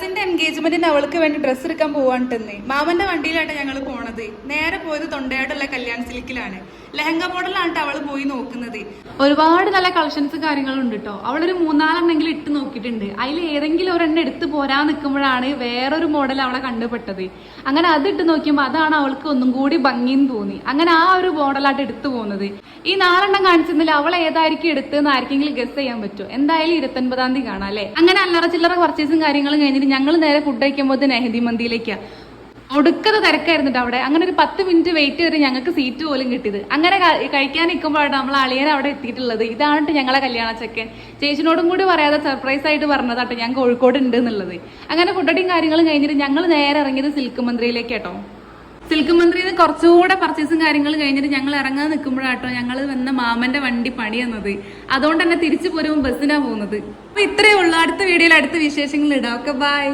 കസിന്റെ എൻഗേജ്മെന്റിന് അവൾക്ക് വേണ്ടി ഡ്രസ്സ് എടുക്കാൻ പോവാണ്ടെന്ന് മാമന്റെ വണ്ടിയിലായിട്ട് ഞങ്ങൾ പോണത്. നേരെ പോയത് തൊണ്ടയാടുള്ള കല്യാൺ സിൽക്കിലാണ്. ലെഹങ്ക മോഡലാണ് അവള് പോയി നോക്കുന്നത്. ഒരുപാട് നല്ല കളക്ഷൻസ് കാര്യങ്ങളും ഉണ്ട് കേട്ടോ. അവളൊരു 3-4 ഇട്ട് നോക്കിയിട്ടുണ്ട്. അതിൽ ഏതെങ്കിലും ഒരെണ്ണം എടുത്ത് പോരാൻ നിൽക്കുമ്പോഴാണ് വേറൊരു മോഡൽ അവളെ കണ്ടുപെട്ടത്. അങ്ങനെ അതിട്ട് നോക്കിയപ്പോൾ അതാണ് അവൾക്ക് ഒന്നും കൂടി ഭംഗിന്ന് തോന്നി. അങ്ങനെ ആ ഒരു മോഡലായിട്ട് എടുത്തു പോകുന്നത്. ഈ 4 കാണിച്ചതിൽ അവൾ ഏതായിരിക്കും എടുത്തെന്ന് ആർക്കെങ്കിലും ഗസ് ചെയ്യാൻ പറ്റുമോ? എന്തായാലും 29-ാം തീയതി കാണാം അല്ലേ. അങ്ങനെ അല്ലറ ചില്ലറ പർച്ചേസും കാര്യങ്ങളും കഴിഞ്ഞിട്ട് ഞങ്ങൾ നേരെ ഫുഡ് കഴിക്കുമ്പോൾ നെഹദി മന്തിയിലേക്കാ. ഒടുക്കത് തിരക്കായിരുന്നിട്ട് അവിടെ. അങ്ങനെ ഒരു 10 മിനിറ്റ് വെയിറ്റ് ചെയ്ത് ഞങ്ങൾക്ക് സീറ്റ് പോലും കിട്ടിയത്. അങ്ങനെ കഴിക്കാൻ നിൽക്കുമ്പോഴാണ് നമ്മൾ അളിയൻ അവിടെ എത്തിയിട്ടുള്ളത്. ഇതാണ് ഞങ്ങളെ കല്യാണ ചെക്കൻ. ചേച്ചിനോടും കൂടി പറയാതെ സർപ്രൈസ് ആയിട്ട് പറഞ്ഞതാട്ടോ ഞാൻ കോഴിക്കോട് ഉണ്ട് എന്നുള്ളത്. അങ്ങനെ ഫുഡടിയും കാര്യങ്ങളും കഴിഞ്ഞിട്ട് ഞങ്ങൾ നേരെ ഇറങ്ങിയത് സിൽക്ക് മന്ത്രിയിലേക്ക് കേട്ടോ. സിൽക്ക് മന്ത്രിയിൽ നിന്ന് കുറച്ചുകൂടെ പർച്ചേസും കാര്യങ്ങളും കഴിഞ്ഞിട്ട് ഞങ്ങൾ ഇറങ്ങാൻ നിൽക്കുമ്പോഴാട്ടോ ഞങ്ങൾ വന്ന മാമന്റെ വണ്ടി പണി തന്നത്. അതുകൊണ്ട് തന്നെ തിരിച്ചു പോരുമ്പോൾ ബസ്സിനാണ് പോകുന്നത്. അപ്പൊ ഇത്രയേ ഉള്ളൂ. അടുത്ത വീഡിയോയിൽ അടുത്ത വിശേഷങ്ങൾ ഇടാം. Okay, by.